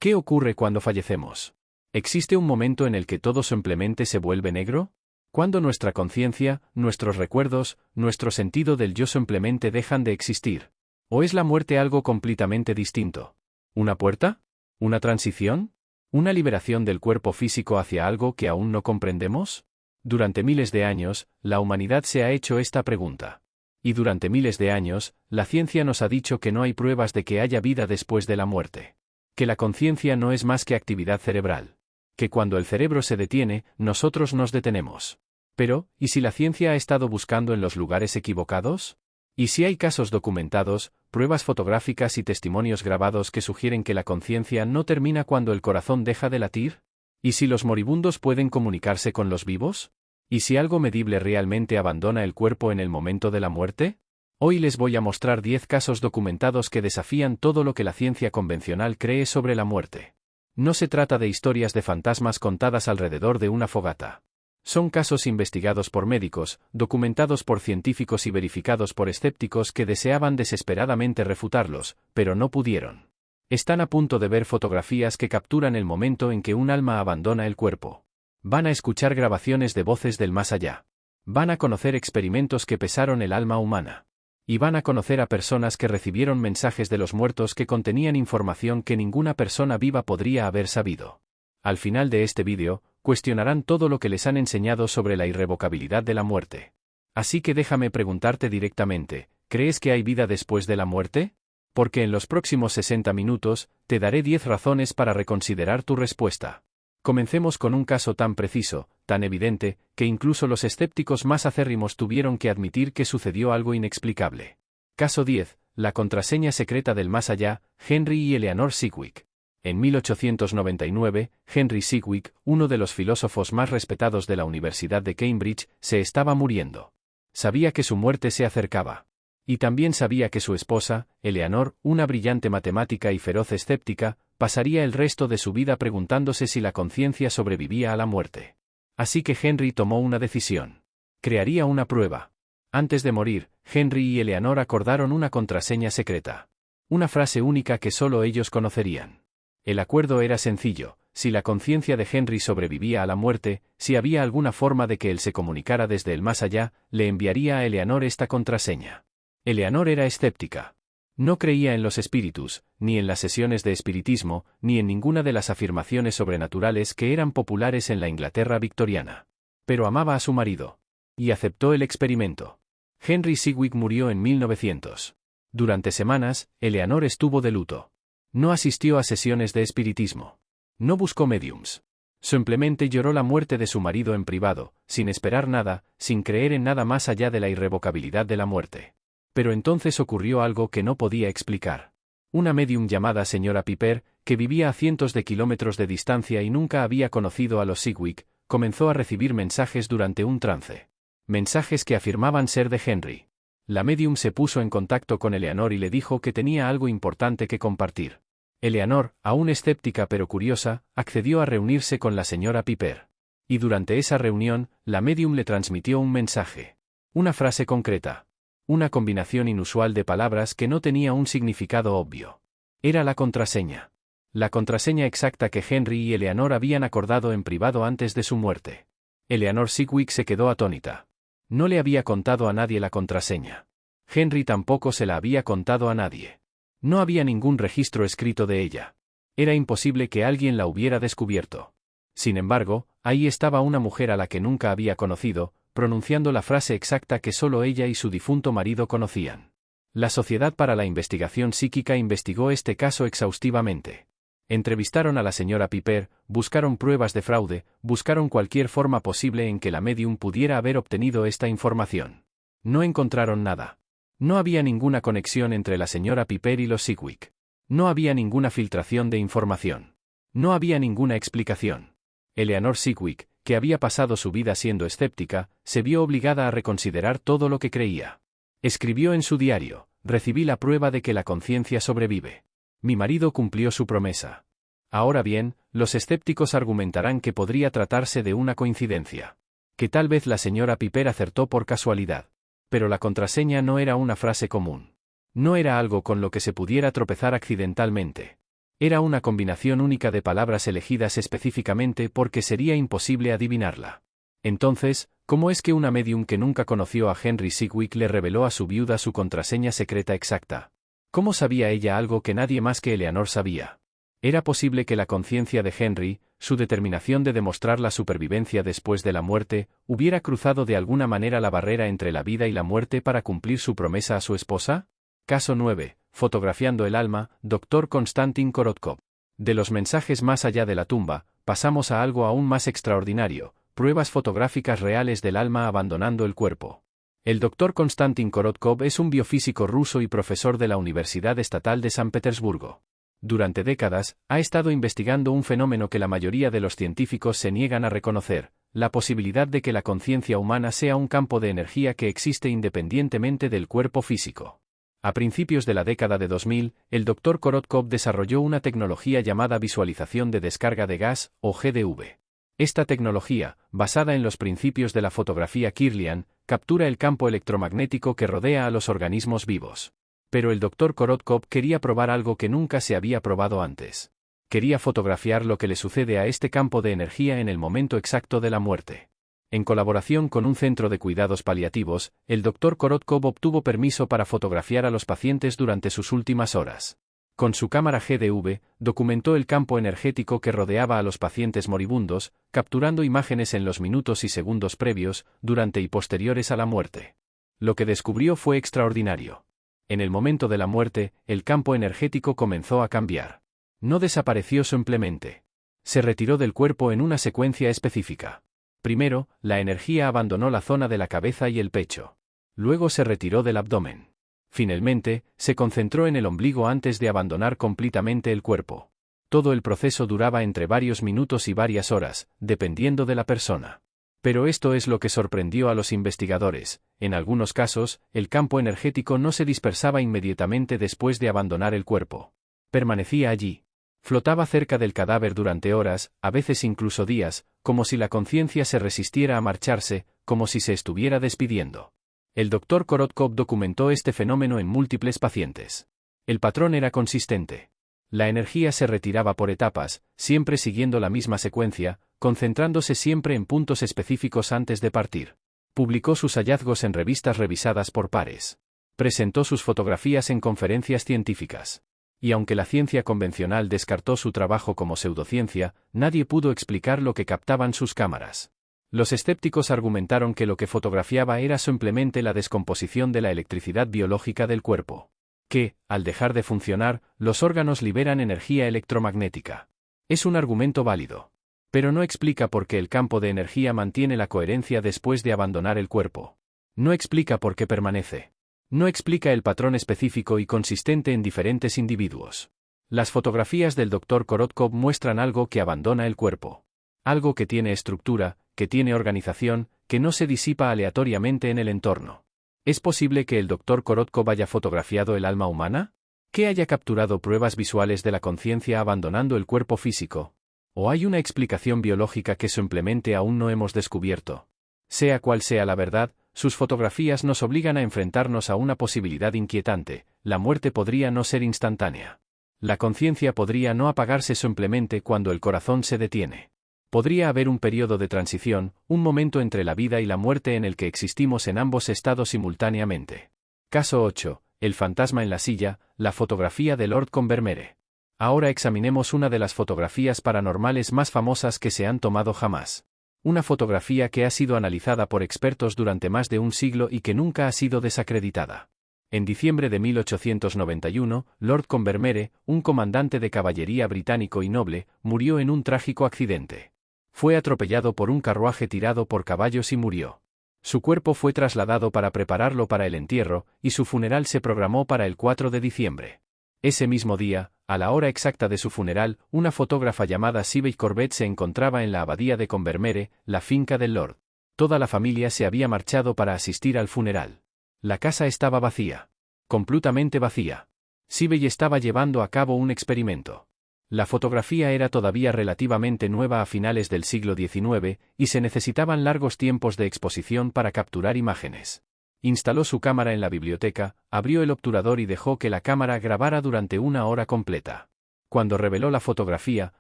¿Qué ocurre cuando fallecemos? ¿Existe un momento en el que todo simplemente se vuelve negro? ¿Cuándo nuestra conciencia, nuestros recuerdos, nuestro sentido del yo simplemente dejan de existir? ¿O es la muerte algo completamente distinto? ¿Una puerta? ¿Una transición? ¿Una liberación del cuerpo físico hacia algo que aún no comprendemos? Durante miles de años, la humanidad se ha hecho esta pregunta. Y durante miles de años, la ciencia nos ha dicho que no hay pruebas de que haya vida después de la muerte. Que la conciencia no es más que actividad cerebral. Que cuando el cerebro se detiene, nosotros nos detenemos. Pero, ¿y si la ciencia ha estado buscando en los lugares equivocados? ¿Y si hay casos documentados, pruebas fotográficas y testimonios grabados que sugieren que la conciencia no termina cuando el corazón deja de latir? ¿Y si los moribundos pueden comunicarse con los vivos? ¿Y si algo medible realmente abandona el cuerpo en el momento de la muerte? Hoy les voy a mostrar 10 casos documentados que desafían todo lo que la ciencia convencional cree sobre la muerte. No se trata de historias de fantasmas contadas alrededor de una fogata. Son casos investigados por médicos, documentados por científicos y verificados por escépticos que deseaban desesperadamente refutarlos, pero no pudieron. Están a punto de ver fotografías que capturan el momento en que un alma abandona el cuerpo. Van a escuchar grabaciones de voces del más allá. Van a conocer experimentos que pesaron el alma humana. Y van a conocer a personas que recibieron mensajes de los muertos que contenían información que ninguna persona viva podría haber sabido. Al final de este vídeo, cuestionarán todo lo que les han enseñado sobre la irrevocabilidad de la muerte. Así que déjame preguntarte directamente, ¿crees que hay vida después de la muerte? Porque en los próximos 60 minutos, te daré 10 razones para reconsiderar tu respuesta. Comencemos con un caso tan preciso, tan evidente, que incluso los escépticos más acérrimos tuvieron que admitir que sucedió algo inexplicable. Caso 10. La contraseña secreta del más allá, Henry y Eleanor Sidgwick. En 1899, Henry Sidgwick, uno de los filósofos más respetados de la Universidad de Cambridge, se estaba muriendo. Sabía que su muerte se acercaba. Y también sabía que su esposa, Eleanor, una brillante matemática y feroz escéptica, pasaría el resto de su vida preguntándose si la conciencia sobrevivía a la muerte. Así que Henry tomó una decisión. Crearía una prueba. Antes de morir, Henry y Eleanor acordaron una contraseña secreta. Una frase única que solo ellos conocerían. El acuerdo era sencillo: si la conciencia de Henry sobrevivía a la muerte, si había alguna forma de que él se comunicara desde el más allá, le enviaría a Eleanor esta contraseña. Eleanor era escéptica. No creía en los espíritus, ni en las sesiones de espiritismo, ni en ninguna de las afirmaciones sobrenaturales que eran populares en la Inglaterra victoriana. Pero amaba a su marido. Y aceptó el experimento. Henry Sidgwick murió en 1900. Durante semanas, Eleanor estuvo de luto. No asistió a sesiones de espiritismo. No buscó mediums. Simplemente lloró la muerte de su marido en privado, sin esperar nada, sin creer en nada más allá de la irrevocabilidad de la muerte. Pero entonces ocurrió algo que no podía explicar. Una medium llamada señora Piper, que vivía a cientos de kilómetros de distancia y nunca había conocido a los Sidgwick, comenzó a recibir mensajes durante un trance. Mensajes que afirmaban ser de Henry. La medium se puso en contacto con Eleanor y le dijo que tenía algo importante que compartir. Eleanor, aún escéptica pero curiosa, accedió a reunirse con la señora Piper. Y durante esa reunión, la medium le transmitió un mensaje. Una frase concreta. Una combinación inusual de palabras que no tenía un significado obvio. Era la contraseña. La contraseña exacta que Henry y Eleanor habían acordado en privado antes de su muerte. Eleanor Sidgwick se quedó atónita. No le había contado a nadie la contraseña. Henry tampoco se la había contado a nadie. No había ningún registro escrito de ella. Era imposible que alguien la hubiera descubierto. Sin embargo, ahí estaba una mujer a la que nunca había conocido, pronunciando la frase exacta que solo ella y su difunto marido conocían. La Sociedad para la Investigación Psíquica investigó este caso exhaustivamente. Entrevistaron a la señora Piper, buscaron pruebas de fraude, buscaron cualquier forma posible en que la medium pudiera haber obtenido esta información. No encontraron nada. No había ninguna conexión entre la señora Piper y los Sidgwick. No había ninguna filtración de información. No había ninguna explicación. Eleanor Sidgwick, que había pasado su vida siendo escéptica, se vio obligada a reconsiderar todo lo que creía. Escribió en su diario: recibí la prueba de que la conciencia sobrevive. Mi marido cumplió su promesa. Ahora bien, los escépticos argumentarán que podría tratarse de una coincidencia. Que tal vez la señora Piper acertó por casualidad. Pero la contraseña no era una frase común. No era algo con lo que se pudiera tropezar accidentalmente. Era una combinación única de palabras elegidas específicamente porque sería imposible adivinarla. Entonces, ¿cómo es que una medium que nunca conoció a Henry Sidgwick le reveló a su viuda su contraseña secreta exacta? ¿Cómo sabía ella algo que nadie más que Eleanor sabía? Era posible que la conciencia de Henry, su determinación de demostrar la supervivencia después de la muerte, hubiera cruzado de alguna manera la barrera entre la vida y la muerte para cumplir su promesa a su esposa. Caso 9. Fotografiando el alma, Dr. Konstantin Korotkov. De los mensajes más allá de la tumba, pasamos a algo aún más extraordinario, pruebas fotográficas reales del alma abandonando el cuerpo. El Dr. Konstantin Korotkov es un biofísico ruso y profesor de la Universidad Estatal de San Petersburgo. Durante décadas, ha estado investigando un fenómeno que la mayoría de los científicos se niegan a reconocer, la posibilidad de que la conciencia humana sea un campo de energía que existe independientemente del cuerpo físico. A principios de la década de 2000, el Dr. Korotkov desarrolló una tecnología llamada visualización de descarga de gas, o GDV. Esta tecnología, basada en los principios de la fotografía Kirlian, captura el campo electromagnético que rodea a los organismos vivos. Pero el Dr. Korotkov quería probar algo que nunca se había probado antes. Quería fotografiar lo que le sucede a este campo de energía en el momento exacto de la muerte. En colaboración con un centro de cuidados paliativos, el Dr. Korotkov obtuvo permiso para fotografiar a los pacientes durante sus últimas horas. Con su cámara GDV, documentó el campo energético que rodeaba a los pacientes moribundos, capturando imágenes en los minutos y segundos previos, durante y posteriores a la muerte. Lo que descubrió fue extraordinario. En el momento de la muerte, el campo energético comenzó a cambiar. No desapareció simplemente. Se retiró del cuerpo en una secuencia específica. Primero, la energía abandonó la zona de la cabeza y el pecho. Luego se retiró del abdomen. Finalmente, se concentró en el ombligo antes de abandonar completamente el cuerpo. Todo el proceso duraba entre varios minutos y varias horas, dependiendo de la persona. Pero esto es lo que sorprendió a los investigadores. En algunos casos, el campo energético no se dispersaba inmediatamente después de abandonar el cuerpo. Permanecía allí. Flotaba cerca del cadáver durante horas, a veces incluso días, como si la conciencia se resistiera a marcharse, como si se estuviera despidiendo. El Dr. Korotkov documentó este fenómeno en múltiples pacientes. El patrón era consistente. La energía se retiraba por etapas, siempre siguiendo la misma secuencia, concentrándose siempre en puntos específicos antes de partir. Publicó sus hallazgos en revistas revisadas por pares. Presentó sus fotografías en conferencias científicas. Y aunque la ciencia convencional descartó su trabajo como pseudociencia, nadie pudo explicar lo que captaban sus cámaras. Los escépticos argumentaron que lo que fotografiaba era simplemente la descomposición de la electricidad biológica del cuerpo. Que, al dejar de funcionar, los órganos liberan energía electromagnética. Es un argumento válido. Pero no explica por qué el campo de energía mantiene la coherencia después de abandonar el cuerpo. No explica por qué permanece. No explica el patrón específico y consistente en diferentes individuos. Las fotografías del Dr. Korotkov muestran algo que abandona el cuerpo. Algo que tiene estructura, que tiene organización, que no se disipa aleatoriamente en el entorno. ¿Es posible que el Dr. Korotkov haya fotografiado el alma humana? ¿Que haya capturado pruebas visuales de la conciencia abandonando el cuerpo físico? ¿O hay una explicación biológica que simplemente aún no hemos descubierto? Sea cual sea la verdad, sus fotografías nos obligan a enfrentarnos a una posibilidad inquietante: la muerte podría no ser instantánea. La conciencia podría no apagarse simplemente cuando el corazón se detiene. Podría haber un periodo de transición, un momento entre la vida y la muerte en el que existimos en ambos estados simultáneamente. Caso 8. El fantasma en la silla, la fotografía de Lord Convermere. Ahora examinemos una de las fotografías paranormales más famosas que se han tomado jamás. Una fotografía que ha sido analizada por expertos durante más de un siglo y que nunca ha sido desacreditada. En diciembre de 1891, Lord Convermere, un comandante de caballería británico y noble, murió en un trágico accidente. Fue atropellado por un carruaje tirado por caballos y murió. Su cuerpo fue trasladado para prepararlo para el entierro, y su funeral se programó para el 4 de diciembre. Ese mismo día, a la hora exacta de su funeral, una fotógrafa llamada Sibylle Corbett se encontraba en la abadía de Convermere, la finca del Lord. Toda la familia se había marchado para asistir al funeral. La casa estaba vacía. Completamente vacía. Sibylle estaba llevando a cabo un experimento. La fotografía era todavía relativamente nueva a finales del siglo XIX, y se necesitaban largos tiempos de exposición para capturar imágenes. Instaló su cámara en la biblioteca, abrió el obturador y dejó que la cámara grabara durante una hora completa. Cuando reveló la fotografía,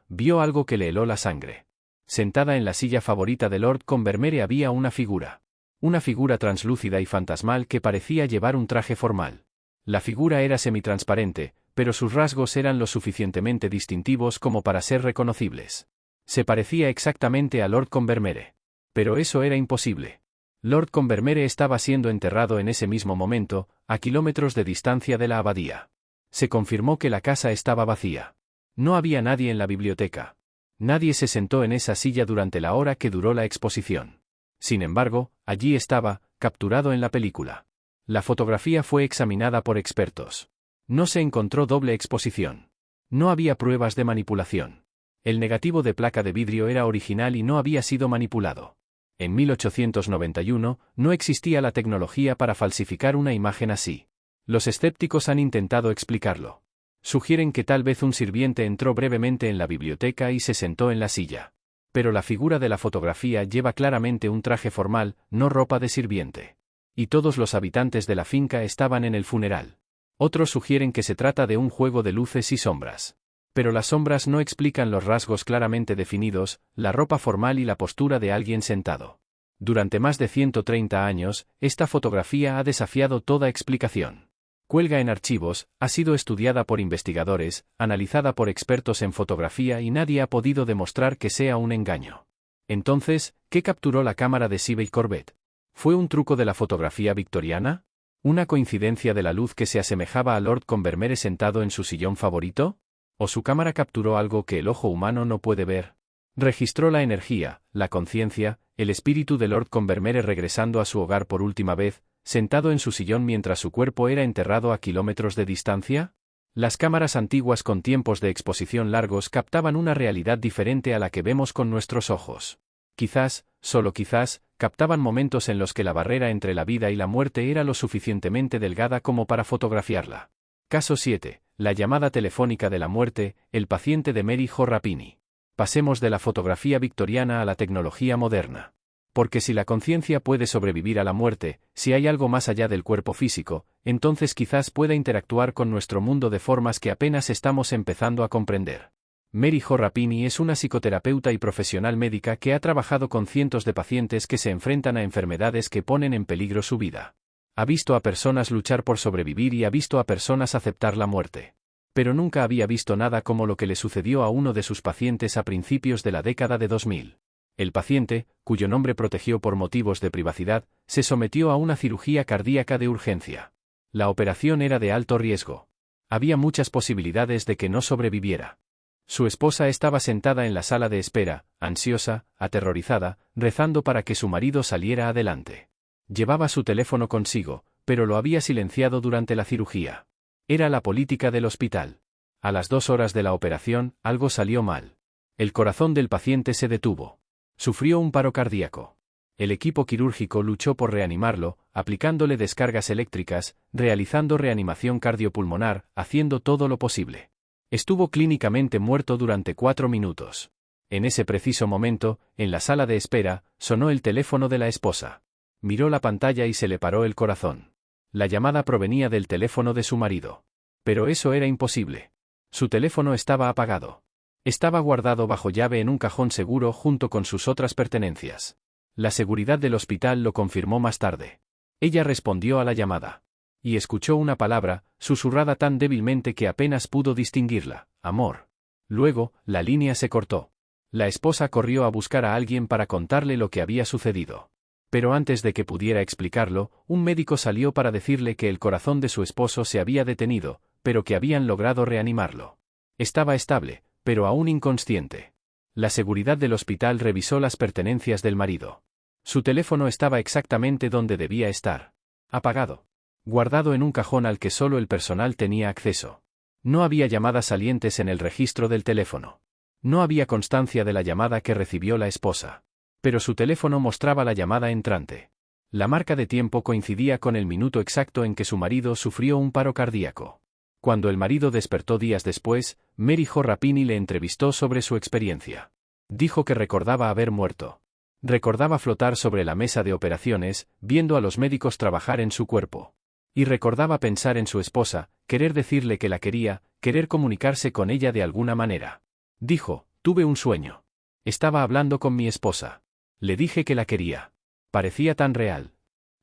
vio algo que le heló la sangre. Sentada en la silla favorita de Lord Combermere había una figura. Una figura translúcida y fantasmal que parecía llevar un traje formal. La figura era semitransparente, pero sus rasgos eran lo suficientemente distintivos como para ser reconocibles. Se parecía exactamente a Lord Combermere. Pero eso era imposible. Lord Combermere estaba siendo enterrado en ese mismo momento, a kilómetros de distancia de la abadía. Se confirmó que la casa estaba vacía. No había nadie en la biblioteca. Nadie se sentó en esa silla durante la hora que duró la exposición. Sin embargo, allí estaba, capturado en la película. La fotografía fue examinada por expertos. No se encontró doble exposición. No había pruebas de manipulación. El negativo de placa de vidrio era original y no había sido manipulado. En 1891, no existía la tecnología para falsificar una imagen así. Los escépticos han intentado explicarlo. Sugieren que tal vez un sirviente entró brevemente en la biblioteca y se sentó en la silla. Pero la figura de la fotografía lleva claramente un traje formal, no ropa de sirviente. Y todos los habitantes de la finca estaban en el funeral. Otros sugieren que se trata de un juego de luces y sombras. Pero las sombras no explican los rasgos claramente definidos, la ropa formal y la postura de alguien sentado. Durante más de 130 años, esta fotografía ha desafiado toda explicación. Cuelga en archivos, ha sido estudiada por investigadores, analizada por expertos en fotografía y nadie ha podido demostrar que sea un engaño. Entonces, ¿qué capturó la cámara de Seabey Corbett? ¿Fue un truco de la fotografía victoriana? ¿Una coincidencia de la luz que se asemejaba a Lord Combermere sentado en su sillón favorito? ¿O su cámara capturó algo que el ojo humano no puede ver? Registró la energía, la conciencia, el espíritu de Lord Combermere regresando a su hogar por última vez, sentado en su sillón mientras su cuerpo era enterrado a kilómetros de distancia? Las cámaras antiguas con tiempos de exposición largos captaban una realidad diferente a la que vemos con nuestros ojos. Quizás, solo quizás, captaban momentos en los que la barrera entre la vida y la muerte era lo suficientemente delgada como para fotografiarla. Caso 7. La llamada telefónica de la muerte, el paciente de Mary Jo Rapini. Pasemos de la fotografía victoriana a la tecnología moderna. Porque si la conciencia puede sobrevivir a la muerte, si hay algo más allá del cuerpo físico, entonces quizás pueda interactuar con nuestro mundo de formas que apenas estamos empezando a comprender. Mary Jo Rapini es una psicoterapeuta y profesional médica que ha trabajado con cientos de pacientes que se enfrentan a enfermedades que ponen en peligro su vida. Ha visto a personas luchar por sobrevivir y ha visto a personas aceptar la muerte. Pero nunca había visto nada como lo que le sucedió a uno de sus pacientes a principios de la década de 2000. El paciente, cuyo nombre protegió por motivos de privacidad, se sometió a una cirugía cardíaca de urgencia. La operación era de alto riesgo. Había muchas posibilidades de que no sobreviviera. Su esposa estaba sentada en la sala de espera, ansiosa, aterrorizada, rezando para que su marido saliera adelante. Llevaba su teléfono consigo, pero lo había silenciado durante la cirugía. Era la política del hospital. A las 2 horas de la operación, algo salió mal. El corazón del paciente se detuvo. Sufrió un paro cardíaco. El equipo quirúrgico luchó por reanimarlo, aplicándole descargas eléctricas, realizando reanimación cardiopulmonar, haciendo todo lo posible. Estuvo clínicamente muerto durante 4 minutos. En ese preciso momento, en la sala de espera, sonó el teléfono de la esposa. Miró la pantalla y se le paró el corazón. La llamada provenía del teléfono de su marido. Pero eso era imposible. Su teléfono estaba apagado. Estaba guardado bajo llave en un cajón seguro junto con sus otras pertenencias. La seguridad del hospital lo confirmó más tarde. Ella respondió a la llamada. Y escuchó una palabra, susurrada tan débilmente que apenas pudo distinguirla: amor. Luego, la línea se cortó. La esposa corrió a buscar a alguien para contarle lo que había sucedido. Pero antes de que pudiera explicarlo, un médico salió para decirle que el corazón de su esposo se había detenido, pero que habían logrado reanimarlo. Estaba estable, pero aún inconsciente. La seguridad del hospital revisó las pertenencias del marido. Su teléfono estaba exactamente donde debía estar. Apagado. Guardado en un cajón al que solo el personal tenía acceso. No había llamadas salientes en el registro del teléfono. No había constancia de la llamada que recibió la esposa. Pero su teléfono mostraba la llamada entrante. La marca de tiempo coincidía con el minuto exacto en que su marido sufrió un paro cardíaco. Cuando el marido despertó días después, Mary Jo Rapini le entrevistó sobre su experiencia. Dijo que recordaba haber muerto. Recordaba flotar sobre la mesa de operaciones, viendo a los médicos trabajar en su cuerpo. Y recordaba pensar en su esposa, querer decirle que la quería, querer comunicarse con ella de alguna manera. Dijo, tuve un sueño. Estaba hablando con mi esposa. Le dije que la quería. Parecía tan real.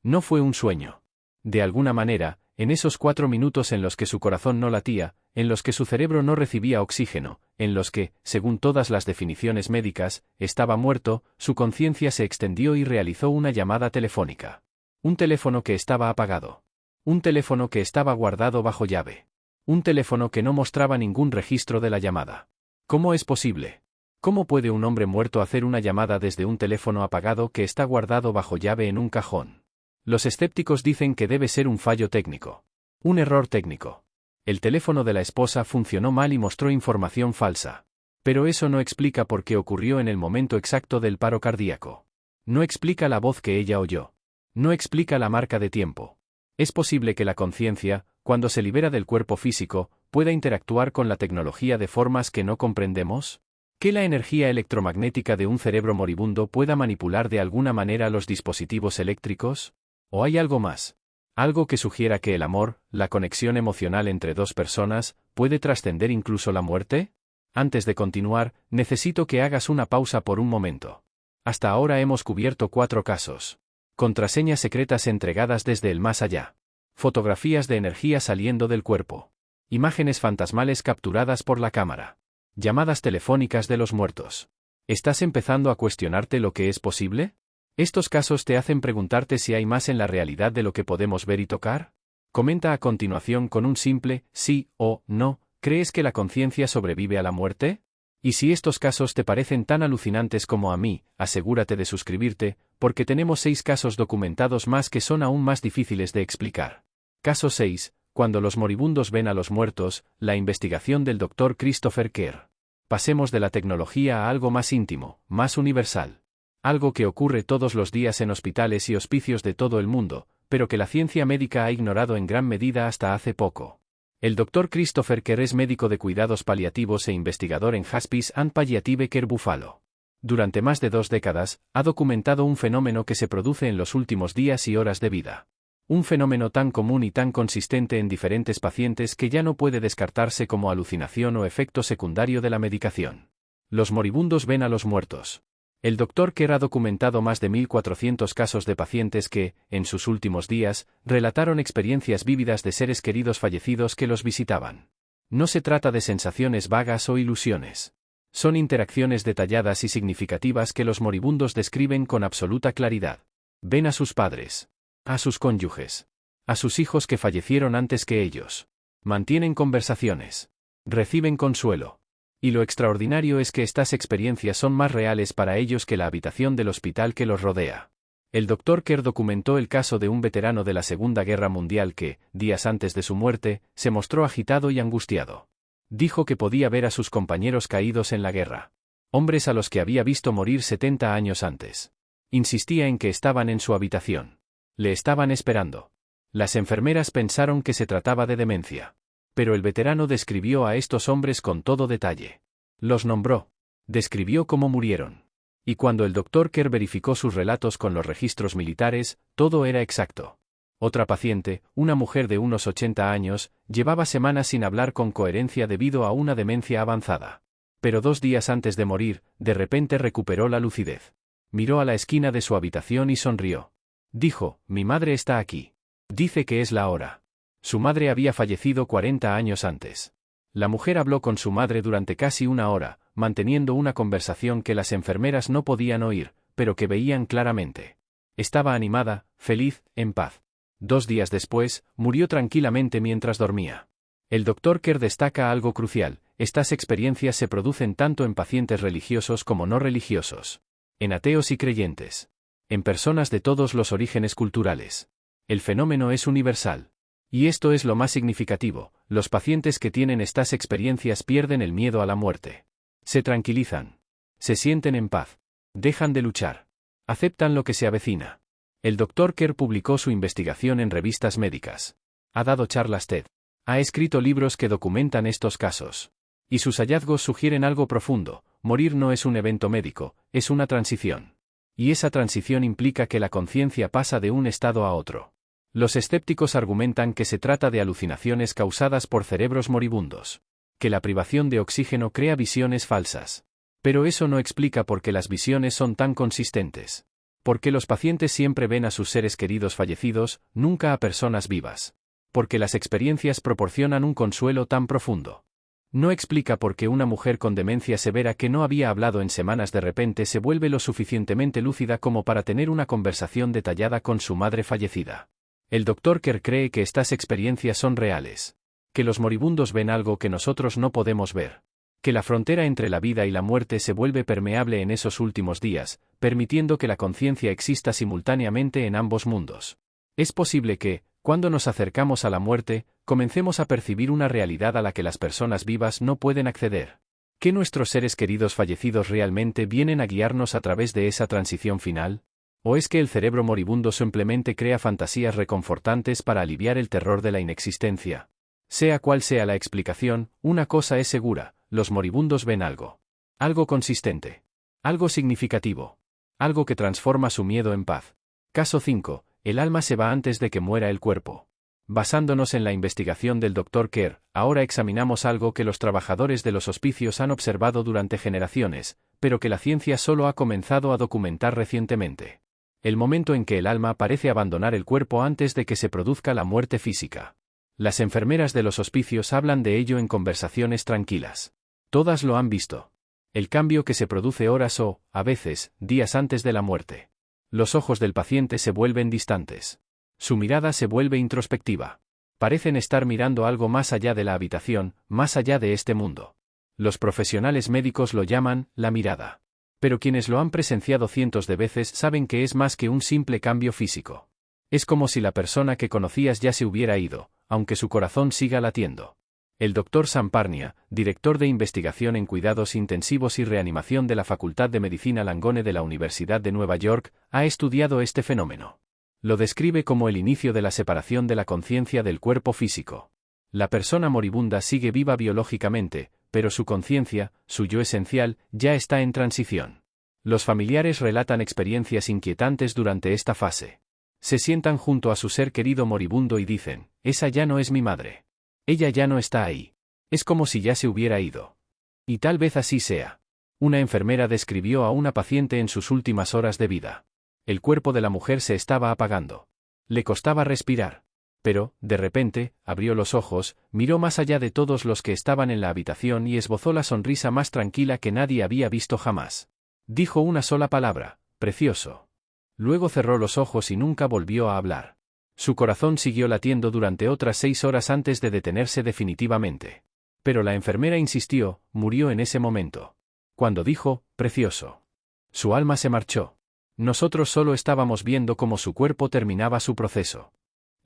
No fue un sueño. De alguna manera, en esos 4 minutos en los que su corazón no latía, en los que su cerebro no recibía oxígeno, en los que, según todas las definiciones médicas, estaba muerto, su conciencia se extendió y realizó una llamada telefónica. Un teléfono que estaba apagado. Un teléfono que estaba guardado bajo llave. Un teléfono que no mostraba ningún registro de la llamada. ¿Cómo es posible? ¿Cómo puede un hombre muerto hacer una llamada desde un teléfono apagado que está guardado bajo llave en un cajón? Los escépticos dicen que debe ser un fallo técnico. Un error técnico. El teléfono de la esposa funcionó mal y mostró información falsa. Pero eso no explica por qué ocurrió en el momento exacto del paro cardíaco. No explica la voz que ella oyó. No explica la marca de tiempo. Es posible que la conciencia, cuando se libera del cuerpo físico, pueda interactuar con la tecnología de formas que no comprendemos. ¿Que la energía electromagnética de un cerebro moribundo pueda manipular de alguna manera los dispositivos eléctricos? ¿O hay algo más? Algo que sugiera que el amor, la conexión emocional entre dos personas, puede trascender incluso la muerte? Antes de continuar, necesito que hagas una pausa por un momento. Hasta ahora hemos cubierto 4 casos. Contraseñas secretas entregadas desde el más allá. Fotografías de energía saliendo del cuerpo. Imágenes fantasmales capturadas por la cámara. Llamadas telefónicas de los muertos. ¿Estás empezando a cuestionarte lo que es posible? ¿Estos casos te hacen preguntarte si hay más en la realidad de lo que podemos ver y tocar? Comenta a continuación con un simple sí o no. ¿Crees que la conciencia sobrevive a la muerte? Y si estos casos te parecen tan alucinantes como a mí, asegúrate de suscribirte, porque tenemos 6 casos documentados más que son aún más difíciles de explicar. Caso 6. Cuando los moribundos ven a los muertos, la investigación del Dr. Christopher Kerr. Pasemos de la tecnología a algo más íntimo, más universal. Algo que ocurre todos los días en hospitales y hospicios de todo el mundo, pero que la ciencia médica ha ignorado en gran medida hasta hace poco. El Dr. Christopher Kerr es médico de cuidados paliativos e investigador en Hospice and Palliative Care Buffalo. Durante más de 2 décadas, ha documentado un fenómeno que se produce en los últimos días y horas de vida. Un fenómeno tan común y tan consistente en diferentes pacientes que ya no puede descartarse como alucinación o efecto secundario de la medicación. Los moribundos ven a los muertos. El Dr. Kerr ha documentado más de 1.400 casos de pacientes que, en sus últimos días, relataron experiencias vívidas de seres queridos fallecidos que los visitaban. No se trata de sensaciones vagas o ilusiones. Son interacciones detalladas y significativas que los moribundos describen con absoluta claridad. Ven a sus padres, a sus cónyuges, a sus hijos que fallecieron antes que ellos. Mantienen conversaciones. Reciben consuelo. Y lo extraordinario es que estas experiencias son más reales para ellos que la habitación del hospital que los rodea. El Dr. Kerr documentó el caso de un veterano de la Segunda Guerra Mundial que, días antes de su muerte, se mostró agitado y angustiado. Dijo que podía ver a sus compañeros caídos en la guerra. Hombres a los que había visto morir 70 años antes. Insistía en que estaban en su habitación. Le estaban esperando. Las enfermeras pensaron que se trataba de demencia. Pero el veterano describió a estos hombres con todo detalle. Los nombró. Describió cómo murieron. Y cuando el Dr. Kerr verificó sus relatos con los registros militares, todo era exacto. Otra paciente, una mujer de unos 80 años, llevaba semanas sin hablar con coherencia debido a una demencia avanzada. Pero 2 días antes de morir, de repente recuperó la lucidez. Miró a la esquina de su habitación y sonrió. Dijo, mi madre está aquí. Dice que es la hora. Su madre había fallecido 40 años antes. La mujer habló con su madre durante casi 1 hora, manteniendo una conversación que las enfermeras no podían oír, pero que veían claramente. Estaba animada, feliz, en paz. 2 días después, murió tranquilamente mientras dormía. El Dr. Kerr destaca algo crucial: estas experiencias se producen tanto en pacientes religiosos como no religiosos. En ateos y creyentes. En personas de todos los orígenes culturales. El fenómeno es universal. Y esto es lo más significativo: los pacientes que tienen estas experiencias pierden el miedo a la muerte. Se tranquilizan. Se sienten en paz. Dejan de luchar. Aceptan lo que se avecina. El Dr. Kerr publicó su investigación en revistas médicas. Ha dado charlas TED. Ha escrito libros que documentan estos casos. Y sus hallazgos sugieren algo profundo: morir no es un evento médico, es una transición. Y esa transición implica que la conciencia pasa de un estado a otro. Los escépticos argumentan que se trata de alucinaciones causadas por cerebros moribundos, que la privación de oxígeno crea visiones falsas. Pero eso no explica por qué las visiones son tan consistentes. Porque los pacientes siempre ven a sus seres queridos fallecidos, nunca a personas vivas. Porque las experiencias proporcionan un consuelo tan profundo. No explica por qué una mujer con demencia severa que no había hablado en semanas de repente se vuelve lo suficientemente lúcida como para tener una conversación detallada con su madre fallecida. El Dr. Kerr cree que estas experiencias son reales. Que los moribundos ven algo que nosotros no podemos ver. Que la frontera entre la vida y la muerte se vuelve permeable en esos últimos días, permitiendo que la conciencia exista simultáneamente en ambos mundos. Es posible que, cuando nos acercamos a la muerte, comencemos a percibir una realidad a la que las personas vivas no pueden acceder. ¿Que nuestros seres queridos fallecidos realmente vienen a guiarnos a través de esa transición final? ¿O es que el cerebro moribundo simplemente crea fantasías reconfortantes para aliviar el terror de la inexistencia? Sea cual sea la explicación, una cosa es segura, los moribundos ven algo. Algo consistente. Algo significativo. Algo que transforma su miedo en paz. Caso 5. El alma se va antes de que muera el cuerpo. Basándonos en la investigación del Dr. Kerr, ahora examinamos algo que los trabajadores de los hospicios han observado durante generaciones, pero que la ciencia solo ha comenzado a documentar recientemente. El momento en que el alma parece abandonar el cuerpo antes de que se produzca la muerte física. Las enfermeras de los hospicios hablan de ello en conversaciones tranquilas. Todas lo han visto. El cambio que se produce horas o, a veces, días antes de la muerte. Los ojos del paciente se vuelven distantes. Su mirada se vuelve introspectiva. Parecen estar mirando algo más allá de la habitación, más allá de este mundo. Los profesionales médicos lo llaman la mirada. Pero quienes lo han presenciado cientos de veces saben que es más que un simple cambio físico. Es como si la persona que conocías ya se hubiera ido, aunque su corazón siga latiendo. El Dr. Samparnia, director de investigación en cuidados intensivos y reanimación de la Facultad de Medicina Langone de la Universidad de Nueva York, ha estudiado este fenómeno. Lo describe como el inicio de la separación de la conciencia del cuerpo físico. La persona moribunda sigue viva biológicamente, pero su conciencia, su yo esencial, ya está en transición. Los familiares relatan experiencias inquietantes durante esta fase. Se sientan junto a su ser querido moribundo y dicen, esa ya no es mi madre. Ella ya no está ahí. Es como si ya se hubiera ido. Y tal vez así sea. Una enfermera describió a una paciente en sus últimas horas de vida. El cuerpo de la mujer se estaba apagando. Le costaba respirar. Pero, de repente, abrió los ojos, miró más allá de todos los que estaban en la habitación y esbozó la sonrisa más tranquila que nadie había visto jamás. Dijo una sola palabra, precioso. Luego cerró los ojos y nunca volvió a hablar. Su corazón siguió latiendo durante otras 6 horas antes de detenerse definitivamente. Pero la enfermera insistió, murió en ese momento. Cuando dijo, precioso. Su alma se marchó. Nosotros solo estábamos viendo cómo su cuerpo terminaba su proceso.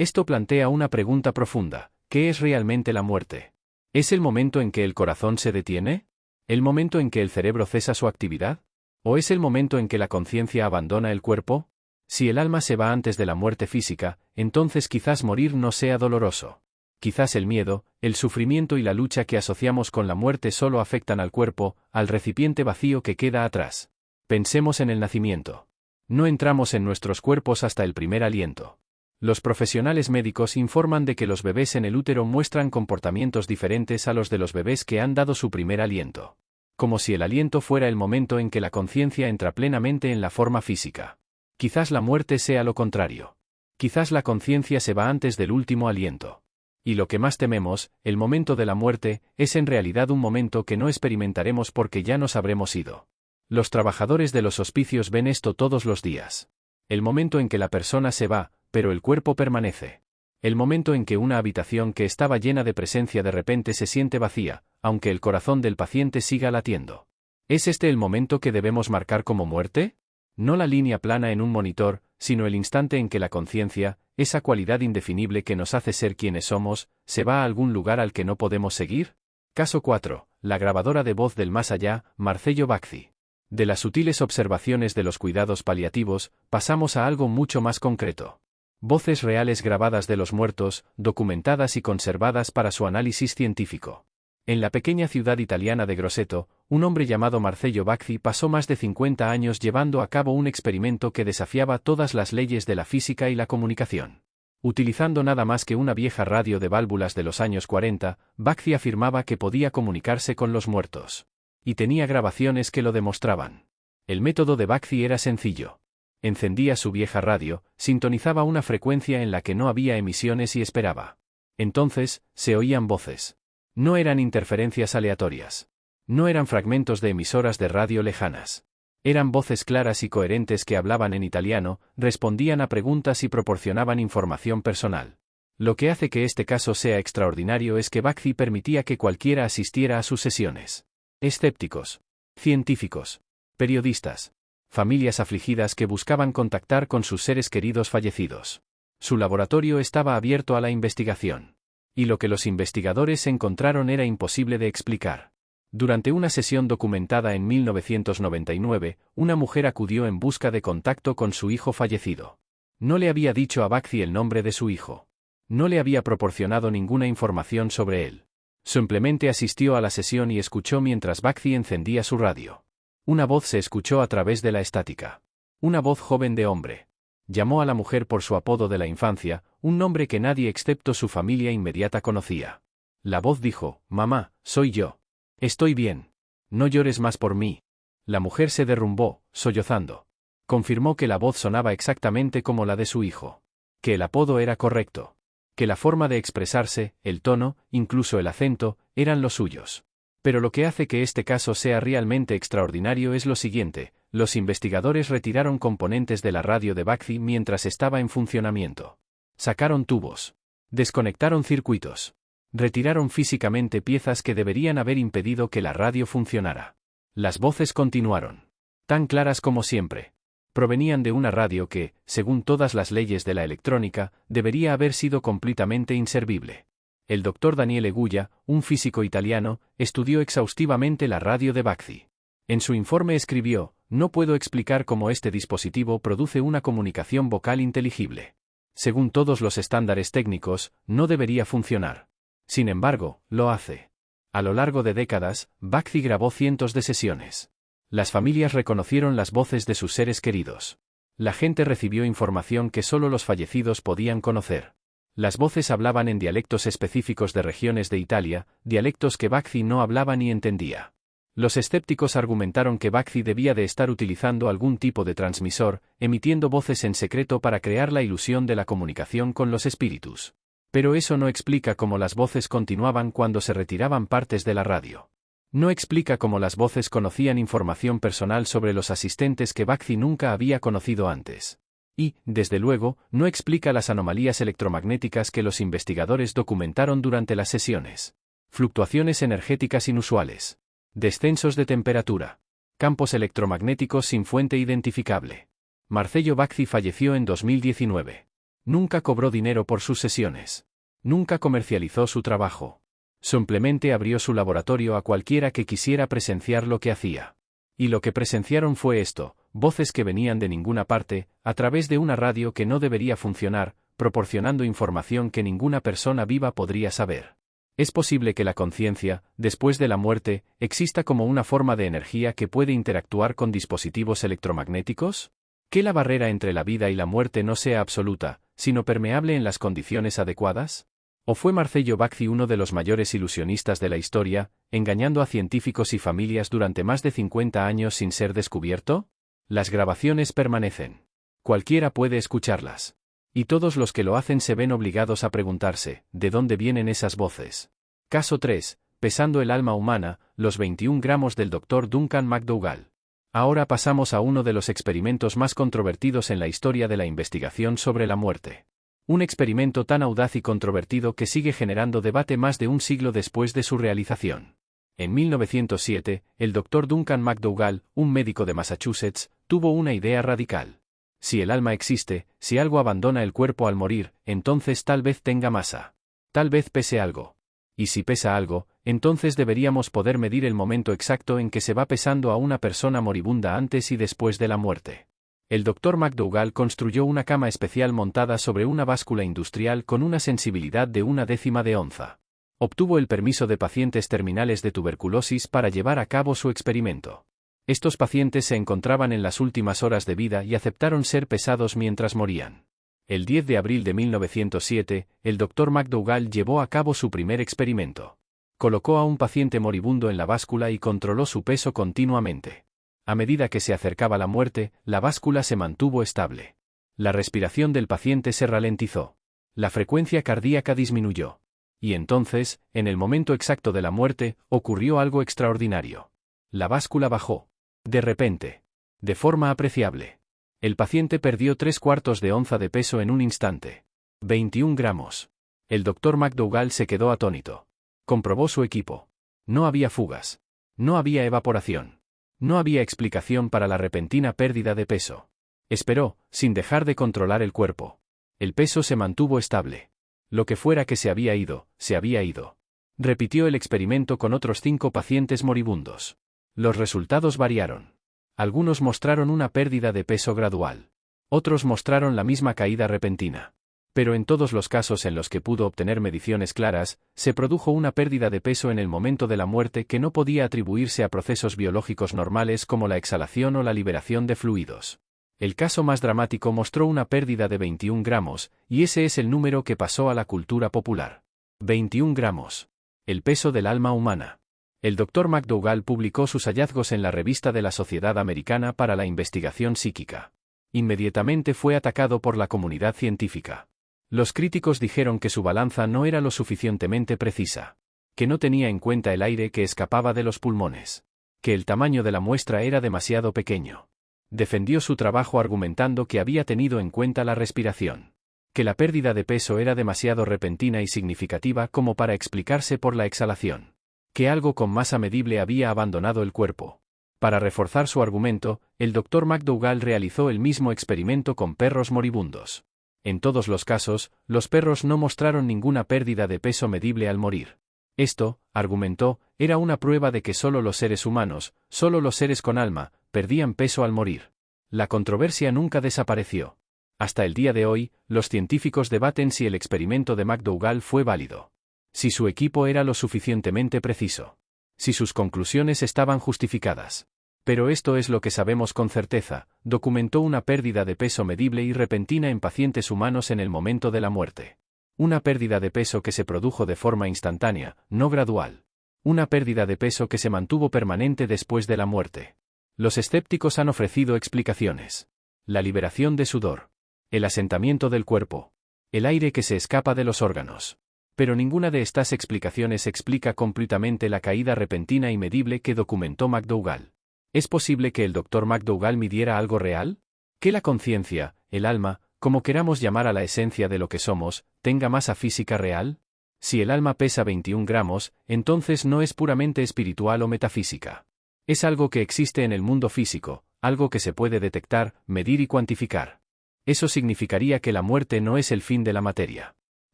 Esto plantea una pregunta profunda, ¿qué es realmente la muerte? ¿Es el momento en que el corazón se detiene? ¿El momento en que el cerebro cesa su actividad? ¿O es el momento en que la conciencia abandona el cuerpo? Si el alma se va antes de la muerte física, entonces quizás morir no sea doloroso. Quizás el miedo, el sufrimiento y la lucha que asociamos con la muerte solo afectan al cuerpo, al recipiente vacío que queda atrás. Pensemos en el nacimiento. No entramos en nuestros cuerpos hasta el primer aliento. Los profesionales médicos informan de que los bebés en el útero muestran comportamientos diferentes a los de los bebés que han dado su primer aliento. Como si el aliento fuera el momento en que la conciencia entra plenamente en la forma física. Quizás la muerte sea lo contrario. Quizás la conciencia se va antes del último aliento. Y lo que más tememos, el momento de la muerte, es en realidad un momento que no experimentaremos porque ya nos habremos ido. Los trabajadores de los hospicios ven esto todos los días. El momento en que la persona se va, pero el cuerpo permanece. El momento en que una habitación que estaba llena de presencia de repente se siente vacía, aunque el corazón del paciente siga latiendo. ¿Es este el momento que debemos marcar como muerte? No la línea plana en un monitor, sino el instante en que la conciencia, esa cualidad indefinible que nos hace ser quienes somos, se va a algún lugar al que no podemos seguir. Caso 4. La grabadora de voz del más allá, Marcello Bacci. De las sutiles observaciones de los cuidados paliativos, pasamos a algo mucho más concreto. Voces reales grabadas de los muertos, documentadas y conservadas para su análisis científico. En la pequeña ciudad italiana de Grosseto, un hombre llamado Marcello Bacci pasó más de 50 años llevando a cabo un experimento que desafiaba todas las leyes de la física y la comunicación. Utilizando nada más que una vieja radio de válvulas de los años 40, Bakci afirmaba que podía comunicarse con los muertos. Y tenía grabaciones que lo demostraban. El método de Bakci era sencillo. Encendía su vieja radio, sintonizaba una frecuencia en la que no había emisiones y esperaba. Entonces, se oían voces. No eran interferencias aleatorias. No eran fragmentos de emisoras de radio lejanas. Eran voces claras y coherentes que hablaban en italiano, respondían a preguntas y proporcionaban información personal. Lo que hace que este caso sea extraordinario es que Bakci permitía que cualquiera asistiera a sus sesiones. Escépticos, científicos, periodistas, familias afligidas que buscaban contactar con sus seres queridos fallecidos. Su laboratorio estaba abierto a la investigación. Y lo que los investigadores encontraron era imposible de explicar. Durante una sesión documentada en 1999, una mujer acudió en busca de contacto con su hijo fallecido. No le había dicho a Bakci el nombre de su hijo. No le había proporcionado ninguna información sobre él. Simplemente asistió a la sesión y escuchó mientras Bakci encendía su radio. Una voz se escuchó a través de la estática. Una voz joven de hombre. Llamó a la mujer por su apodo de la infancia, un nombre que nadie excepto su familia inmediata conocía. La voz dijo: «Mamá, soy yo. Estoy bien. No llores más por mí». La mujer se derrumbó, sollozando. Confirmó que la voz sonaba exactamente como la de su hijo. Que el apodo era correcto. Que la forma de expresarse, el tono, incluso el acento, eran los suyos. Pero lo que hace que este caso sea realmente extraordinario es lo siguiente: los investigadores retiraron componentes de la radio de Bakci mientras estaba en funcionamiento. Sacaron tubos. Desconectaron circuitos. Retiraron físicamente piezas que deberían haber impedido que la radio funcionara. Las voces continuaron. Tan claras como siempre. Provenían de una radio que, según todas las leyes de la electrónica, debería haber sido completamente inservible. El doctor Daniele Guja, un físico italiano, estudió exhaustivamente la radio de Bakci. En su informe escribió: «No puedo explicar cómo este dispositivo produce una comunicación vocal inteligible. Según todos los estándares técnicos, no debería funcionar. Sin embargo, lo hace». A lo largo de décadas, Bakci grabó cientos de sesiones. Las familias reconocieron las voces de sus seres queridos. La gente recibió información que solo los fallecidos podían conocer. Las voces hablaban en dialectos específicos de regiones de Italia, dialectos que Bakci no hablaba ni entendía. Los escépticos argumentaron que Bakci debía de estar utilizando algún tipo de transmisor, emitiendo voces en secreto para crear la ilusión de la comunicación con los espíritus. Pero eso no explica cómo las voces continuaban cuando se retiraban partes de la radio. No explica cómo las voces conocían información personal sobre los asistentes que Bakci nunca había conocido antes. Y, desde luego, no explica las anomalías electromagnéticas que los investigadores documentaron durante las sesiones. Fluctuaciones energéticas inusuales. Descensos de temperatura. Campos electromagnéticos sin fuente identificable. Marcello Bakci falleció en 2019. Nunca cobró dinero por sus sesiones. Nunca comercializó su trabajo. Simplemente abrió su laboratorio a cualquiera que quisiera presenciar lo que hacía. Y lo que presenciaron fue esto: voces que venían de ninguna parte, a través de una radio que no debería funcionar, proporcionando información que ninguna persona viva podría saber. ¿Es posible que la conciencia, después de la muerte, exista como una forma de energía que puede interactuar con dispositivos electromagnéticos? ¿Que la barrera entre la vida y la muerte no sea absoluta, sino permeable en las condiciones adecuadas? ¿O fue Marcello Bakci uno de los mayores ilusionistas de la historia, engañando a científicos y familias durante más de 50 años sin ser descubierto? Las grabaciones permanecen. Cualquiera puede escucharlas. Y todos los que lo hacen se ven obligados a preguntarse: ¿de dónde vienen esas voces? Caso 3. Pesando el alma humana, los 21 gramos del Dr. Duncan McDougall. Ahora pasamos a uno de los experimentos más controvertidos en la historia de la investigación sobre la muerte. Un experimento tan audaz y controvertido que sigue generando debate más de un siglo después de su realización. En 1907, el Dr. Duncan McDougall, un médico de Massachusetts, tuvo una idea radical. Si el alma existe, si algo abandona el cuerpo al morir, entonces tal vez tenga masa. Tal vez pese algo. Y si pesa algo, entonces deberíamos poder medir el momento exacto en que se va pesando a una persona moribunda antes y después de la muerte. El Dr. McDougall construyó una cama especial montada sobre una báscula industrial con una sensibilidad de 1/10 de onza. Obtuvo el permiso de pacientes terminales de tuberculosis para llevar a cabo su experimento. Estos pacientes se encontraban en las últimas horas de vida y aceptaron ser pesados mientras morían. El 10 de abril de 1907, el Dr. McDougall llevó a cabo su primer experimento. Colocó a un paciente moribundo en la báscula y controló su peso continuamente. A medida que se acercaba la muerte, la báscula se mantuvo estable. La respiración del paciente se ralentizó. La frecuencia cardíaca disminuyó. Y entonces, en el momento exacto de la muerte, ocurrió algo extraordinario. La báscula bajó. De repente. De forma apreciable. El paciente perdió 3/4 de onza de peso en un instante. 21 gramos. El Dr. McDougall se quedó atónito. Comprobó su equipo. No había fugas. No había evaporación. No había explicación para la repentina pérdida de peso. Esperó, sin dejar de controlar el cuerpo. El peso se mantuvo estable. Lo que fuera que se había ido, se había ido. Repitió el experimento con otros 5 pacientes moribundos. Los resultados variaron. Algunos mostraron una pérdida de peso gradual. Otros mostraron la misma caída repentina. Pero en todos los casos en los que pudo obtener mediciones claras, se produjo una pérdida de peso en el momento de la muerte que no podía atribuirse a procesos biológicos normales como la exhalación o la liberación de fluidos. El caso más dramático mostró una pérdida de 21 gramos, y ese es el número que pasó a la cultura popular. 21 gramos. El peso del alma humana. El Dr. McDougall publicó sus hallazgos en la revista de la Sociedad Americana para la Investigación Psíquica. Inmediatamente fue atacado por la comunidad científica. Los críticos dijeron que su balanza no era lo suficientemente precisa, que no tenía en cuenta el aire que escapaba de los pulmones, que el tamaño de la muestra era demasiado pequeño. Defendió su trabajo argumentando que había tenido en cuenta la respiración, que la pérdida de peso era demasiado repentina y significativa como para explicarse por la exhalación, que algo con masa medible había abandonado el cuerpo. Para reforzar su argumento, el Dr. McDougall realizó el mismo experimento con perros moribundos. En todos los casos, los perros no mostraron ninguna pérdida de peso medible al morir. Esto, argumentó, era una prueba de que solo los seres humanos, solo los seres con alma, perdían peso al morir. La controversia nunca desapareció. Hasta el día de hoy, los científicos debaten si el experimento de McDougall fue válido. Si su equipo era lo suficientemente preciso. Si sus conclusiones estaban justificadas. Pero esto es lo que sabemos con certeza: documentó una pérdida de peso medible y repentina en pacientes humanos en el momento de la muerte. Una pérdida de peso que se produjo de forma instantánea, no gradual. Una pérdida de peso que se mantuvo permanente después de la muerte. Los escépticos han ofrecido explicaciones. La liberación de sudor. El asentamiento del cuerpo. El aire que se escapa de los órganos. Pero ninguna de estas explicaciones explica completamente la caída repentina y medible que documentó McDougall. ¿Es posible que el Dr. McDougall midiera algo real? ¿Que la conciencia, el alma, como queramos llamar a la esencia de lo que somos, tenga masa física real? Si el alma pesa 21 gramos, entonces no es puramente espiritual o metafísica. Es algo que existe en el mundo físico, algo que se puede detectar, medir y cuantificar. Eso significaría que la muerte no es el fin de la materia.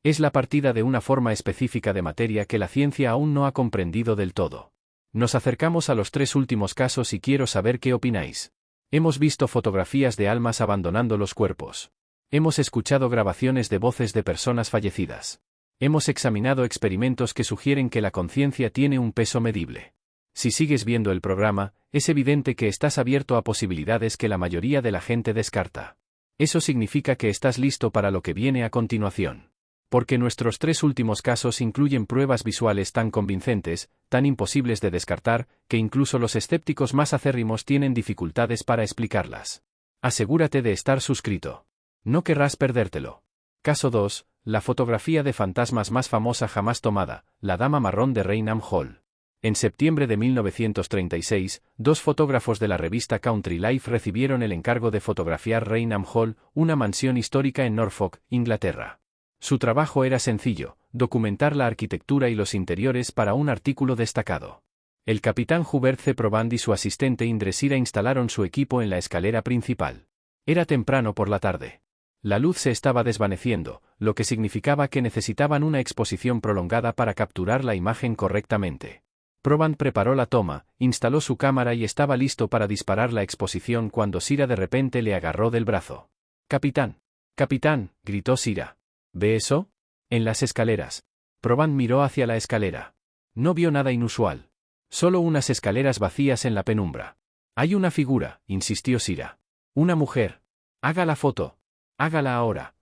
Es la partida de una forma específica de materia que la ciencia aún no ha comprendido del todo. Nos acercamos a los 3 últimos casos y quiero saber qué opináis. Hemos visto fotografías de almas abandonando los cuerpos. Hemos escuchado grabaciones de voces de personas fallecidas. Hemos examinado experimentos que sugieren que la conciencia tiene un peso medible. Si sigues viendo el programa, es evidente que estás abierto a posibilidades que la mayoría de la gente descarta. Eso significa que estás listo para lo que viene a continuación. Porque nuestros 3 últimos casos incluyen pruebas visuales tan convincentes, tan imposibles de descartar, que incluso los escépticos más acérrimos tienen dificultades para explicarlas. Asegúrate de estar suscrito. No querrás perdértelo. Caso 2, la fotografía de fantasmas más famosa jamás tomada, la dama marrón de Raynham Hall. En septiembre de 1936, 2 fotógrafos de la revista Country Life recibieron el encargo de fotografiar Raynham Hall, una mansión histórica en Norfolk, Inglaterra. Su trabajo era sencillo: documentar la arquitectura y los interiores para un artículo destacado. El capitán Hubert C. Proband y su asistente Indresira instalaron su equipo en la escalera principal. Era temprano por la tarde. La luz se estaba desvaneciendo, lo que significaba que necesitaban una exposición prolongada para capturar la imagen correctamente. Proband preparó la toma, instaló su cámara y estaba listo para disparar la exposición cuando Sira de repente le agarró del brazo. «¡Capitán! ¡Capitán!», gritó Sira. «¿Ve eso? En las escaleras». Proband miró hacia la escalera. No vio nada inusual. Solo unas escaleras vacías en la penumbra. «Hay una figura», insistió Sira. «Una mujer. Haga la foto. Hágala ahora».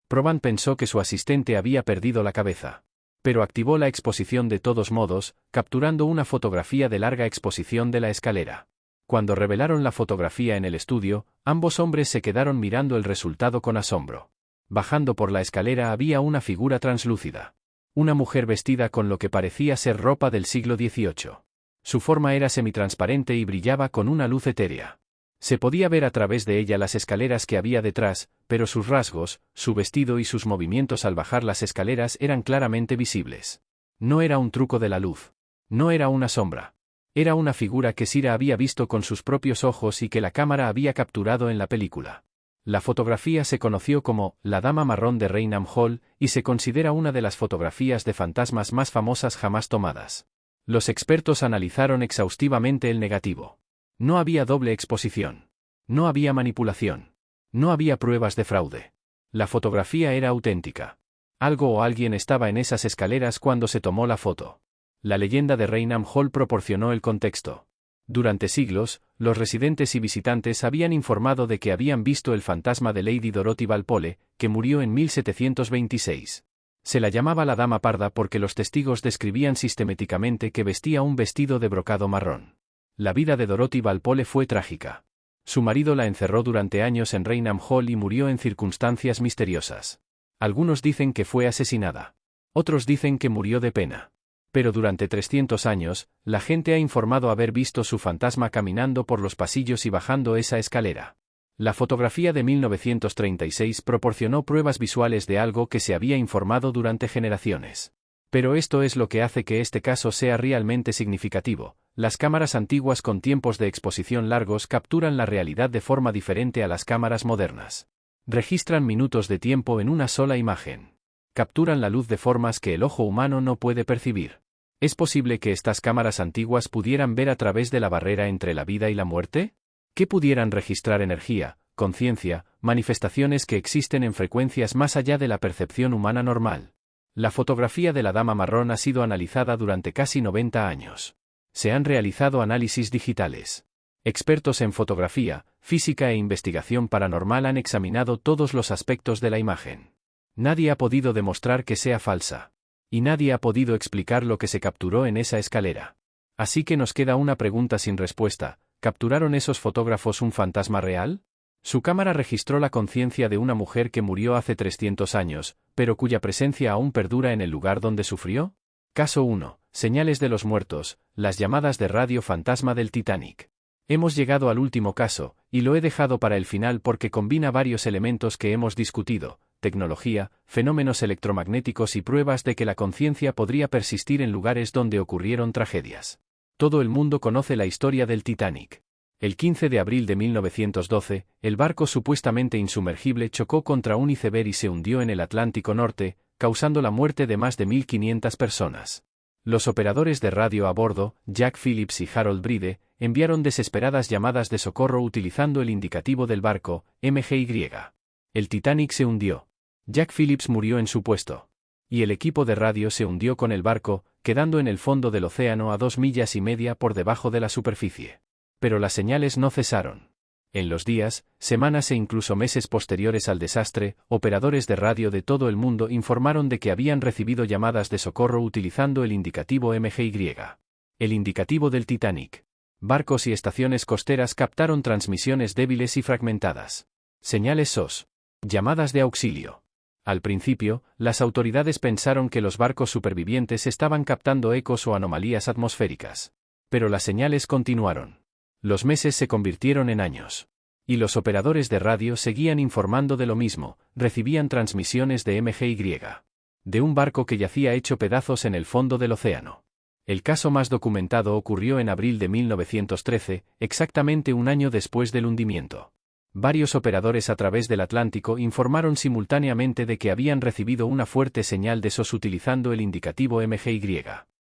Proband pensó que su asistente había perdido la cabeza. Pero activó la exposición de todos modos, capturando una fotografía de larga exposición de la escalera. Cuando revelaron la fotografía en el estudio, ambos hombres se quedaron mirando el resultado con asombro. Bajando por la escalera había una figura translúcida. Una mujer vestida con lo que parecía ser ropa del siglo XVIII. Su forma era semitransparente y brillaba con una luz etérea. Se podía ver a través de ella las escaleras que había detrás, pero sus rasgos, su vestido y sus movimientos al bajar las escaleras eran claramente visibles. No era un truco de la luz. No era una sombra. Era una figura que Sira había visto con sus propios ojos y que la cámara había capturado en la película. La fotografía se conoció como La Dama Marrón de Raynham Hall y se considera una de las fotografías de fantasmas más famosas jamás tomadas. Los expertos analizaron exhaustivamente el negativo. No había doble exposición. No había manipulación. No había pruebas de fraude. La fotografía era auténtica. Algo o alguien estaba en esas escaleras cuando se tomó la foto. La leyenda de Raynham Hall proporcionó el contexto. Durante siglos, los residentes y visitantes habían informado de que habían visto el fantasma de Lady Dorothy Walpole, que murió en 1726. Se la llamaba la Dama Parda porque los testigos describían sistemáticamente que vestía un vestido de brocado marrón. La vida de Dorothy Walpole fue trágica. Su marido la encerró durante años en Raynham Hall y murió en circunstancias misteriosas. Algunos dicen que fue asesinada. Otros dicen que murió de pena. Pero durante 300 años, la gente ha informado haber visto su fantasma caminando por los pasillos y bajando esa escalera. La fotografía de 1936 proporcionó pruebas visuales de algo que se había informado durante generaciones. Pero esto es lo que hace que este caso sea realmente significativo. Las cámaras antiguas con tiempos de exposición largos capturan la realidad de forma diferente a las cámaras modernas. Registran minutos de tiempo en una sola imagen. Capturan la luz de formas que el ojo humano no puede percibir. ¿Es posible que estas cámaras antiguas pudieran ver a través de la barrera entre la vida y la muerte? ¿Que pudieran registrar energía, conciencia, manifestaciones que existen en frecuencias más allá de la percepción humana normal? La fotografía de la Dama Marrón ha sido analizada durante casi 90 años. Se han realizado análisis digitales. Expertos en fotografía, física e investigación paranormal han examinado todos los aspectos de la imagen. Nadie ha podido demostrar que sea falsa. Y nadie ha podido explicar lo que se capturó en esa escalera. Así que nos queda una pregunta sin respuesta: ¿capturaron esos fotógrafos un fantasma real? Su cámara registró la conciencia de una mujer que murió hace 300 años, pero cuya presencia aún perdura en el lugar donde sufrió. Caso 1. Señales de los muertos, las llamadas de radio fantasma del Titanic. Hemos llegado al último caso, y lo he dejado para el final porque combina varios elementos que hemos discutido: tecnología, fenómenos electromagnéticos y pruebas de que la conciencia podría persistir en lugares donde ocurrieron tragedias. Todo el mundo conoce la historia del Titanic. El 15 de abril de 1912, el barco supuestamente insumergible chocó contra un iceberg y se hundió en el Atlántico Norte, causando la muerte de más de 1.500 personas. Los operadores de radio a bordo, Jack Phillips y Harold Bride, enviaron desesperadas llamadas de socorro utilizando el indicativo del barco, MGY. El Titanic se hundió. Jack Phillips murió en su puesto. Y el equipo de radio se hundió con el barco, quedando en el fondo del océano a 2,5 millas por debajo de la superficie. Pero las señales no cesaron. En los días, semanas e incluso meses posteriores al desastre, operadores de radio de todo el mundo informaron de que habían recibido llamadas de socorro utilizando el indicativo MGY. El indicativo del Titanic. Barcos y estaciones costeras captaron transmisiones débiles y fragmentadas. Señales SOS. Llamadas de auxilio. Al principio, las autoridades pensaron que los barcos supervivientes estaban captando ecos o anomalías atmosféricas. Pero las señales continuaron. Los meses se convirtieron en años. Y los operadores de radio seguían informando de lo mismo, recibían transmisiones de MGY. De un barco que yacía hecho pedazos en el fondo del océano. El caso más documentado ocurrió en abril de 1913, exactamente un año después del hundimiento. Varios operadores a través del Atlántico informaron simultáneamente de que habían recibido una fuerte señal de SOS utilizando el indicativo MGY.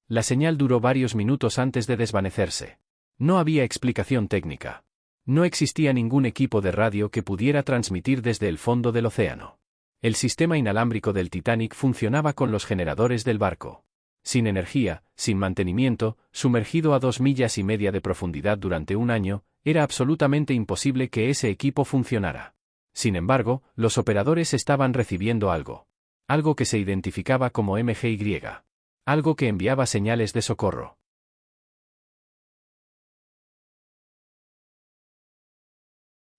La señal duró varios minutos antes de desvanecerse. No había explicación técnica. No existía ningún equipo de radio que pudiera transmitir desde el fondo del océano. El sistema inalámbrico del Titanic funcionaba con los generadores del barco. Sin energía, sin mantenimiento, sumergido a 2,5 millas de profundidad durante un año, era absolutamente imposible que ese equipo funcionara. Sin embargo, los operadores estaban recibiendo algo. Algo que se identificaba como MGY. Algo que enviaba señales de socorro.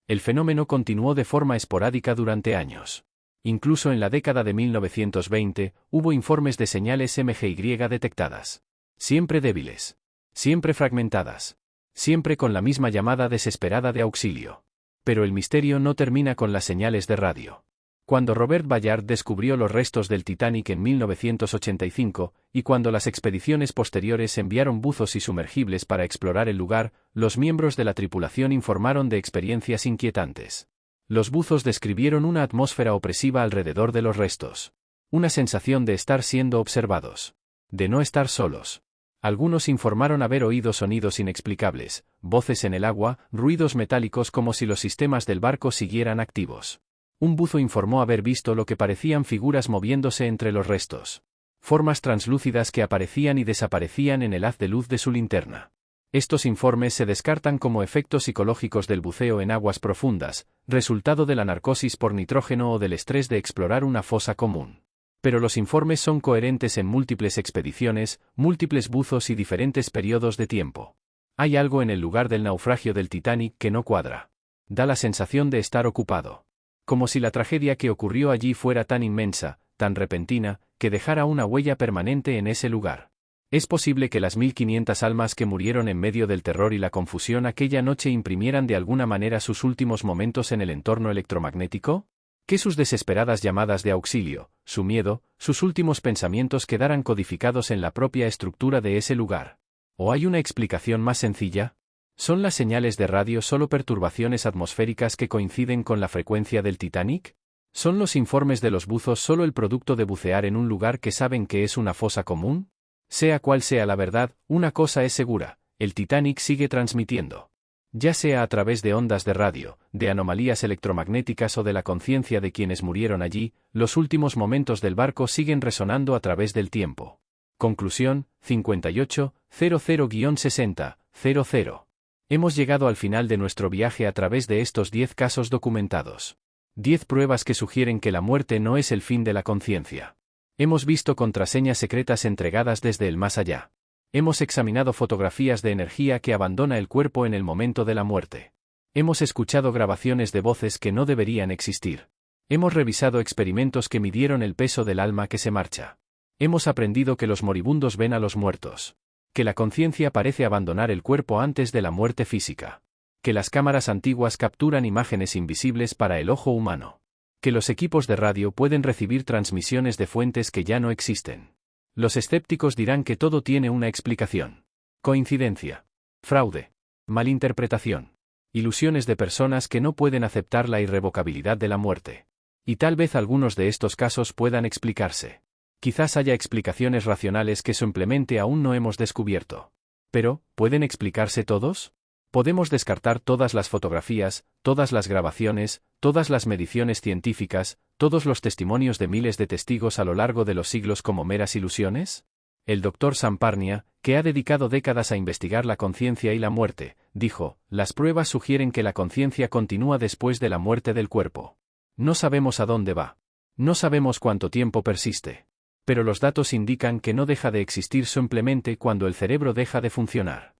El fenómeno continuó de forma esporádica durante años. Incluso en la década de 1920, hubo informes de señales MGY detectadas. Siempre débiles. Siempre fragmentadas. Siempre con la misma llamada desesperada de auxilio. Pero el misterio no termina con las señales de radio. Cuando Robert Ballard descubrió los restos del Titanic en 1985, y cuando las expediciones posteriores enviaron buzos y sumergibles para explorar el lugar, los miembros de la tripulación informaron de experiencias inquietantes. Los buzos describieron una atmósfera opresiva alrededor de los restos. Una sensación de estar siendo observados. De no estar solos. Algunos informaron haber oído sonidos inexplicables, voces en el agua, ruidos metálicos como si los sistemas del barco siguieran activos. Un buzo informó haber visto lo que parecían figuras moviéndose entre los restos. Formas translúcidas que aparecían y desaparecían en el haz de luz de su linterna. Estos informes se descartan como efectos psicológicos del buceo en aguas profundas, resultado de la narcosis por nitrógeno o del estrés de explorar una fosa común. Pero los informes son coherentes en múltiples expediciones, múltiples buzos y diferentes periodos de tiempo. Hay algo en el lugar del naufragio del Titanic que no cuadra. Da la sensación de estar ocupado. Como si la tragedia que ocurrió allí fuera tan inmensa, tan repentina, que dejara una huella permanente en ese lugar. ¿Es posible que las 1500 almas que murieron en medio del terror y la confusión aquella noche imprimieran de alguna manera sus últimos momentos en el entorno electromagnético? ¿Que sus desesperadas llamadas de auxilio, su miedo, sus últimos pensamientos quedaran codificados en la propia estructura de ese lugar? ¿O hay una explicación más sencilla? ¿Son las señales de radio solo perturbaciones atmosféricas que coinciden con la frecuencia del Titanic? ¿Son los informes de los buzos solo el producto de bucear en un lugar que saben que es una fosa común? Sea cual sea la verdad, una cosa es segura, el Titanic sigue transmitiendo. Ya sea a través de ondas de radio, de anomalías electromagnéticas o de la conciencia de quienes murieron allí, los últimos momentos del barco siguen resonando a través del tiempo. Conclusión, 5800-60-00. Hemos llegado al final de nuestro viaje a través de estos 10 casos documentados. 10 pruebas que sugieren que la muerte no es el fin de la conciencia. Hemos visto contraseñas secretas entregadas desde el más allá. Hemos examinado fotografías de energía que abandona el cuerpo en el momento de la muerte. Hemos escuchado grabaciones de voces que no deberían existir. Hemos revisado experimentos que midieron el peso del alma que se marcha. Hemos aprendido que los moribundos ven a los muertos. Que la conciencia parece abandonar el cuerpo antes de la muerte física. Que las cámaras antiguas capturan imágenes invisibles para el ojo humano. Que los equipos de radio pueden recibir transmisiones de fuentes que ya no existen. Los escépticos dirán que todo tiene una explicación. Coincidencia. Fraude. Malinterpretación. Ilusiones de personas que no pueden aceptar la irrevocabilidad de la muerte. Y tal vez algunos de estos casos puedan explicarse. Quizás haya explicaciones racionales que simplemente aún no hemos descubierto. Pero, ¿pueden explicarse todos? Podemos descartar todas las fotografías, todas las grabaciones, todas las mediciones científicas, todos los testimonios de miles de testigos a lo largo de los siglos como meras ilusiones. El Dr. Samparnia, que ha dedicado décadas a investigar la conciencia y la muerte, dijo, las pruebas sugieren que la conciencia continúa después de la muerte del cuerpo. No sabemos a dónde va. No sabemos cuánto tiempo persiste. Pero los datos indican que no deja de existir simplemente cuando el cerebro deja de funcionar.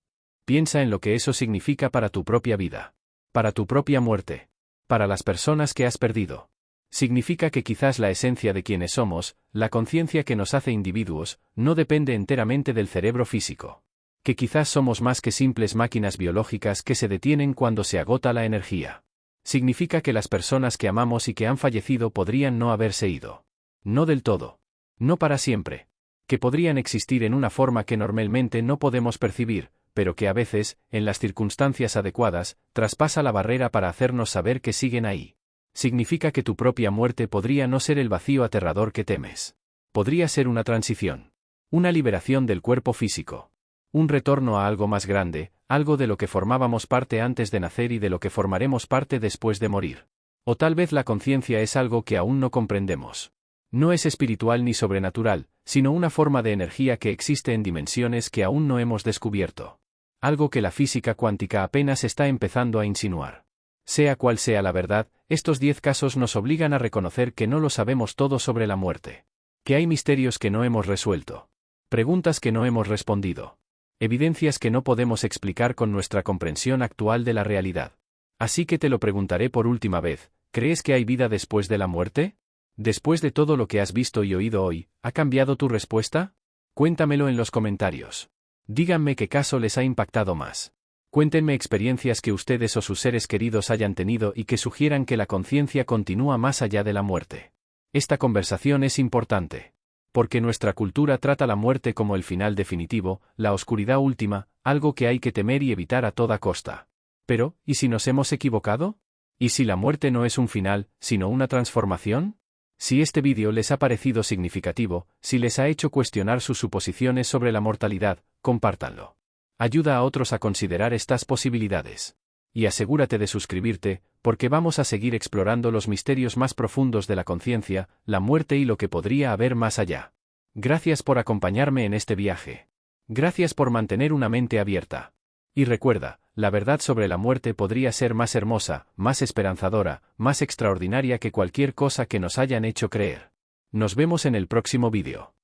Piensa en lo que eso significa para tu propia vida. Para tu propia muerte. Para las personas que has perdido. Significa que quizás la esencia de quienes somos, la conciencia que nos hace individuos, no depende enteramente del cerebro físico. Que quizás somos más que simples máquinas biológicas que se detienen cuando se agota la energía. Significa que las personas que amamos y que han fallecido podrían no haberse ido. No del todo. No para siempre. Que podrían existir en una forma que normalmente no podemos percibir, pero que a veces, en las circunstancias adecuadas, traspasa la barrera para hacernos saber que siguen ahí. Significa que tu propia muerte podría no ser el vacío aterrador que temes. Podría ser una transición. Una liberación del cuerpo físico. Un retorno a algo más grande, algo de lo que formábamos parte antes de nacer y de lo que formaremos parte después de morir. O tal vez la conciencia es algo que aún no comprendemos. No es espiritual ni sobrenatural, sino una forma de energía que existe en dimensiones que aún no hemos descubierto. Algo que la física cuántica apenas está empezando a insinuar. Sea cual sea la verdad, Estos 10 casos nos obligan a reconocer que no lo sabemos todo sobre la muerte. Que hay misterios que no hemos resuelto. Preguntas que no hemos respondido. Evidencias que no podemos explicar con nuestra comprensión actual de la realidad. Así que te lo preguntaré por última vez, ¿crees que hay vida después de la muerte? Después de todo lo que has visto y oído hoy, ¿ha cambiado tu respuesta? Cuéntamelo en los comentarios. Díganme qué caso les ha impactado más. Cuéntenme experiencias que ustedes o sus seres queridos hayan tenido y que sugieran que la conciencia continúa más allá de la muerte. Esta conversación es importante. Porque nuestra cultura trata la muerte como el final definitivo, la oscuridad última, algo que hay que temer y evitar a toda costa. Pero, ¿y si nos hemos equivocado? ¿Y si la muerte no es un final, sino una transformación? Si este vídeo les ha parecido significativo, si les ha hecho cuestionar sus suposiciones sobre la mortalidad, compártanlo. Ayuda a otros a considerar estas posibilidades. Y asegúrate de suscribirte, porque vamos a seguir explorando los misterios más profundos de la conciencia, la muerte y lo que podría haber más allá. Gracias por acompañarme en este viaje. Gracias por mantener una mente abierta. Y recuerda, la verdad sobre la muerte podría ser más hermosa, más esperanzadora, más extraordinaria que cualquier cosa que nos hayan hecho creer. Nos vemos en el próximo vídeo.